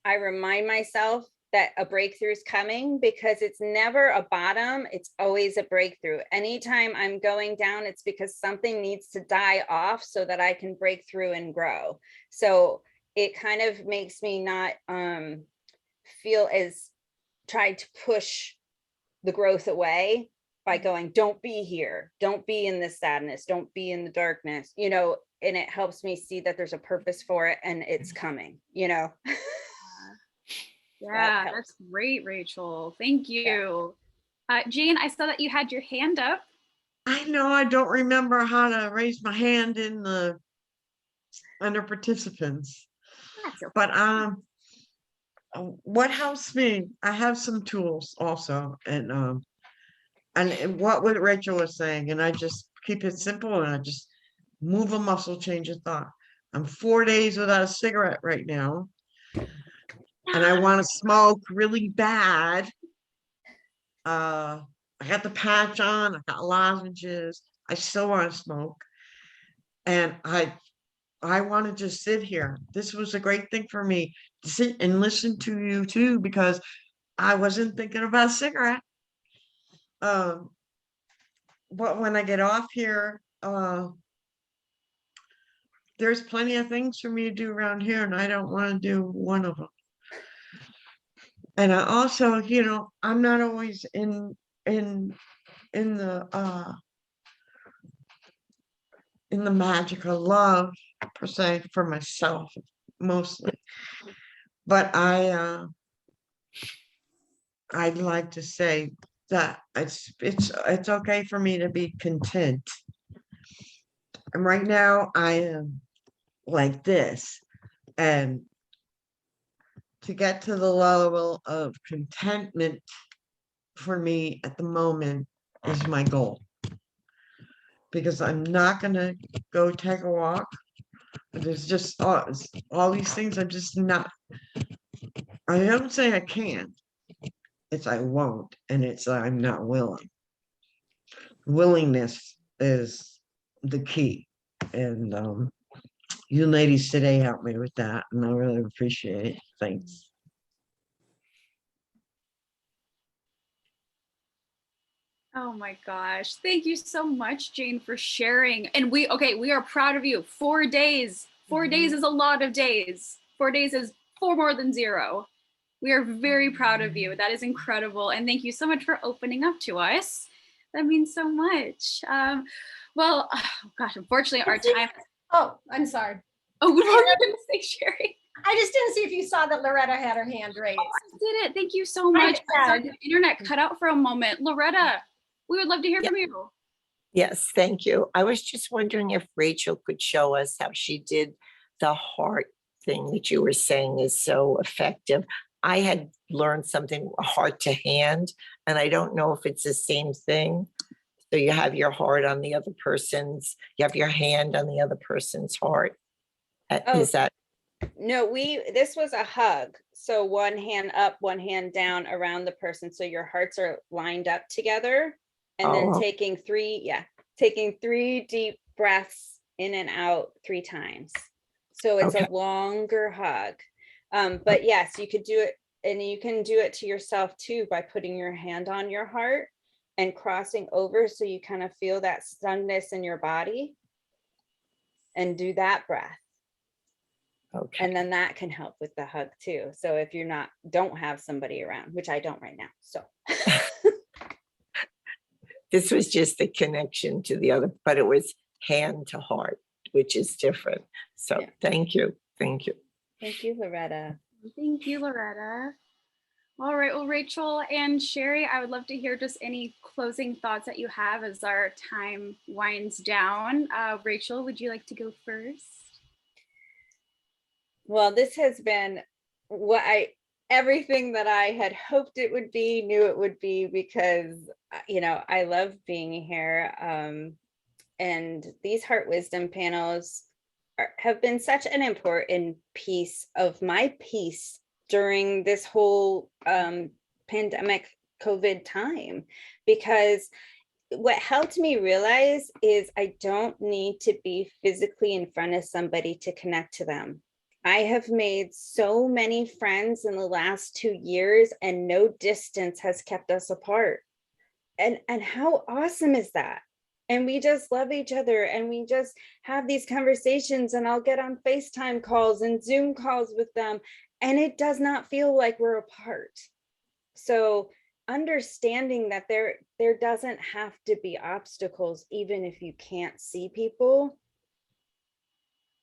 I remind myself that a breakthrough is coming, because it's never a bottom, it's always a breakthrough. Anytime I'm going down, it's because something needs to die off so that I can break through and grow. So it kind of makes me not feel as trying to push the growth away by going, don't be here, don't be in this sadness, don't be in the darkness, and it helps me see that there's a purpose for it and it's coming. Yeah, that's great, Rachel. Thank you. Jane, I saw that you had your hand up. I know I don't remember how to raise my hand in the under participants, That's okay. but what helps me, I have some tools also, and what Rachel was saying, and I just keep it simple and I just move a muscle, change a thought. I'm 4 days without a cigarette right now, and I want to smoke really bad. I got the patch on, I got lozenges, I still want to smoke. And I want to just sit here. This was a great thing for me to sit and listen to you too, because I wasn't thinking about a cigarette. But when I get off here, there's plenty of things for me to do around here, and I don't want to do one of them. And I also, I'm not always in the magic of love per se for myself mostly, but I'd like to say that it's okay for me to be content. And right now I am like this, and to get to the level of contentment for me at the moment is my goal, because I'm not gonna go take a walk. There's just all these things I'm just not. I don't say I can't. It's I won't, and it's I'm not willing. Willingness is the key, and you ladies today helped me with that, and I really appreciate it. Thanks. Oh my gosh. Thank you so much, Jane, for sharing. And we are proud of you. 4 days. 4 days is a lot of days. 4 days is 4 more than 0. We are very proud of you. That is incredible. And thank you so much for opening up to us. That means so much. Well, oh gosh, unfortunately, our time. Oh, I'm sorry. Oh, what were you going to say, Sherry? I just didn't see if you saw that Loretta had her hand raised. Oh, I did it. Thank you so much. I saw the internet cut out for a moment. Loretta, we would love to hear from you. Yes, thank you. I was just wondering if Rachel could show us how she did the heart thing that you were saying is so effective. I had learned something, heart to hand, and I don't know if it's the same thing. So you have your heart on the other person's, you have your hand on the other person's heart. Is that? No, this was a hug. So one hand up, one hand down around the person. So your hearts are lined up together, and then taking 3 deep breaths in and out 3 times. So it's a longer hug. But yes, you could do it, and you can do it to yourself too by putting your hand on your heart and crossing over, so you kind of feel that stunnedness in your body, and do that breath. Okay. And then that can help with the hug too. So if you're don't have somebody around, which I don't right now. So this was just the connection to the other, but it was hand to heart, which is different. So yeah. Thank you. Thank you. Thank you, Loretta. Thank you, Loretta. All right. Well, Rachel and Sherry, I would love to hear just any closing thoughts that you have as our time winds down. Rachel, would you like to go first? Well, this has been everything that I had hoped it would be, knew it would be, because, I love being here. And these Heart Wisdom panels have been such an important piece of my peace during this whole pandemic COVID time, because what helped me realize is I don't need to be physically in front of somebody to connect to them. I have made so many friends in the last 2 years, and no distance has kept us apart. And how awesome is that? And we just love each other, and we just have these conversations, and I'll get on FaceTime calls and Zoom calls with them, and it does not feel like we're apart. So understanding that there doesn't have to be obstacles, even if you can't see people.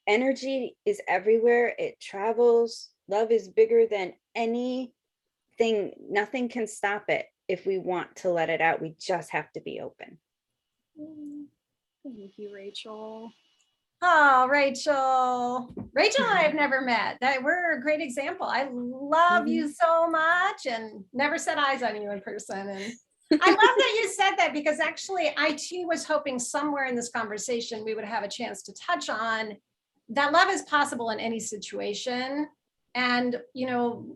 Energy is everywhere. It travels. Love is bigger than anything. Nothing can stop it. if we want to let it out, we just have to be open. Thank you, Rachel. Oh, Rachel. Rachel and I have never met. We're a great example. I love you so much and never set eyes on you in person. And I love that you said that, because actually I too was hoping somewhere in this conversation we would have a chance to touch on that love is possible in any situation. And, you know,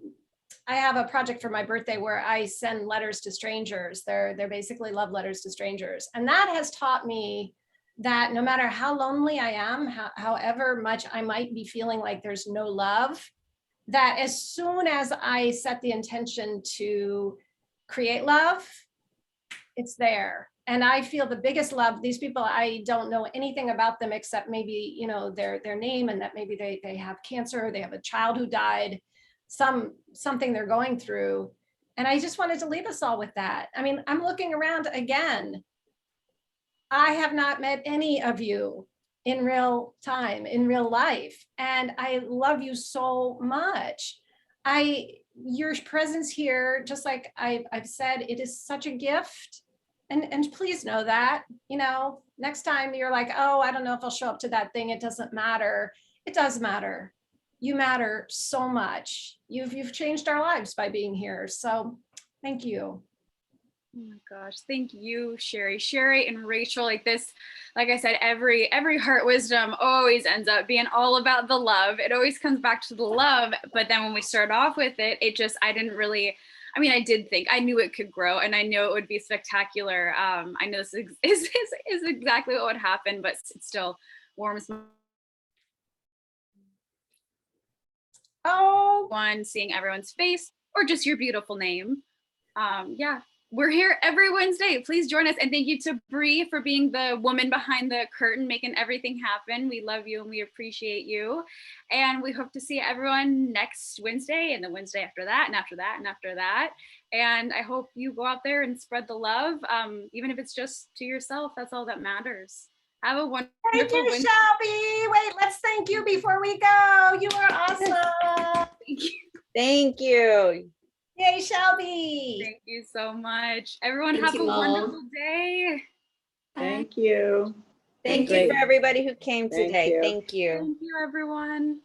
I have a project for my birthday where I send letters to strangers. They're basically love letters to strangers. And that has taught me that no matter how lonely I am, however much I might be feeling like there's no love, that as soon as I set the intention to create love, it's there. And I feel the biggest love. These people, I don't know anything about them except maybe, you know, their name, and that maybe they have cancer, they have a child who died, something they're going through. And I just wanted to leave us all with that. I mean, I'm looking around again. I have not met any of you in real time, in real life. And I love you so much. Your presence here, just like I've said, it is such a gift. And please know that, you know, next time you're like, oh, I don't know if I'll show up to that thing, it doesn't matter. It does matter. You matter so much. You've changed our lives by being here. So thank you. Oh my gosh, thank you, Sherry and Rachel. Like this, like I said, every heart wisdom always ends up being all about the love. It always comes back to the love. But then when we start off with it, I didn't really, I mean, I did think, I knew it could grow and I knew it would be spectacular. I know this is exactly what would happen, but it still warms my one, seeing everyone's face or just your beautiful name. Yeah. We're here every Wednesday. Please join us. And thank you to Bree for being the woman behind the curtain, making everything happen. We love you and we appreciate you. And we hope to see everyone next Wednesday and the Wednesday after that and after that and after that. And I hope you go out there and spread the love, even if it's just to yourself. That's all that matters. Have a wonderful Thank you, Wednesday. Shelby. Wait, let's thank you before we go. You are awesome. Thank you. Thank you. Yay, Shelby. Thank you so much. Everyone Thank have you a all. wonderful day. Thank you. Thank Great. you for everybody who came Thank today. you. Thank you. Thank you, everyone.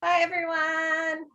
Bye, everyone.